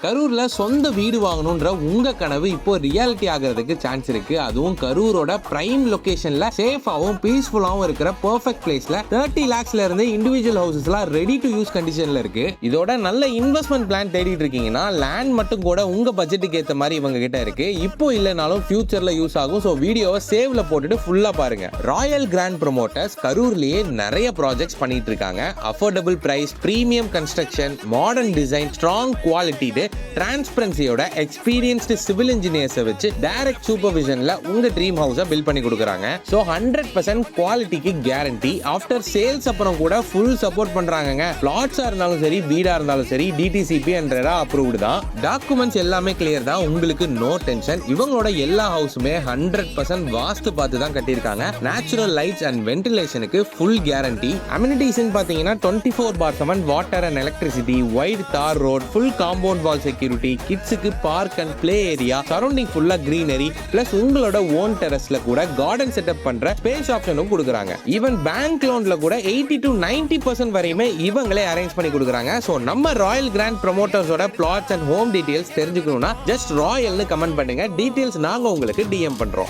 கரூர்ல சொந்த வீடு வாங்கணும்ன்ற உங்க கனவு இப்போ ரியாலிட்டி ஆகிறதுக்கு சான்ஸ் இருக்கு. அதுவும் கரூரோட பிரைம் லொகேஷன்ல சேஃபாவும் பீஸ்ஃபுல்லாவும் இருக்கிற பெர்ஃபெக்ட் பிளேஸ்ல 30 lakhsல இருந்து இண்டிவிஜுவல் ஹவுசஸ்லாம் ரெடி டு யூஸ் கண்டிஷன்ல இருக்கு. இதோட நல்ல இன்வெஸ்ட்மெண்ட் பிளான் தேடிட்டு இருக்கீங்கன்னா லேண்ட் மட்டும் கூட உங்க பட்ஜெட்டுக்கு ஏற்ற மாதிரி இவங்க கிட்ட இருக்கு. இப்போ இல்லைனாலும் ஃபியூச்சர்ல யூஸ் ஆகும். ஸோ வீடியோவை சேவ்ல போட்டுட்டு ஃபுல்லா பாருங்க. ராயல் கிராண்ட் ப்ரொமோட்டர்ஸ் கரூர்லயே நிறைய ப்ராஜெக்ட்ஸ் பண்ணிட்டு இருக்காங்க. Affordable price, premium construction, modern design, strong quality, டிரான்ஸ்பரன்சியோட எக்ஸ்பீரியன்ஸ்டு சிவில் இன்ஜினியர்ஸை வச்சு டைரக்ட் சூப்பர்விஷன்ல உங்க ட்ரீம் ஹவுஸை பில்ட் பண்ணி கொடுக்குறாங்க. ஸோ 100% குவாலிட்டிக்கு கேரண்டி. ஆஃப்டர் சேல்ஸ் அப்புறம் கூட ஃபுல் சப்போர்ட் பண்றாங்க. பிளாட்ஸா இருந்தாலும் சரி, வீடா இருந்தாலும் சரி, டிடிசிபி அண்ட் அப்ரூவ்டு தான். டாக்குமெண்ட்ஸ் எல்லாமே கிளியர் தான். உங்களுக்கு நோ டென்ஷன். இவங்களோட எல்லா ஹவுஸுமே 100% வாஸ்து பார்த்து தான் கட்டியிருக்காங்க. நேச்சுரல் லைட்ஸ் அண்ட் வென்டிலேஷனுக்கு ஃபுல் கேரண்டி. அம்யூனிட்டிஸ் பாத்தீங்கன்னா 24/7 water and electricity, wide tar road, full compound wall security, கிட்ஸுக்கு park and play area, surrounding ஃபுல்லா கிரீனரி, பிளஸ் உங்களோட ஓன் டெரஸ்ல கூட கார்டன் செட்டப் பண்ற ஸ்பேஸ் ஆப்ஷனும் கொடுக்குறாங்க. ஈவன் பேங்க் லோன்ல கூட 80 to 90% வரையுமே இவங்களே அரேஞ்ச் பண்ணி கொடுக்குறாங்க. ஸோ நம்ம ராயல் கிராண்ட் ப்ரொமோட்டர்ஸோட பிளாட்ஸ் அண்ட் ஹோம் டீடைல்ஸ் தெரிஞ்சுக்கணும்னா ஜஸ்ட் ராயல்னு கமெண்ட் பண்ணுங்க. டீடைல்ஸ் நாங்க உங்களுக்கு டிஎம் பண்றோம்.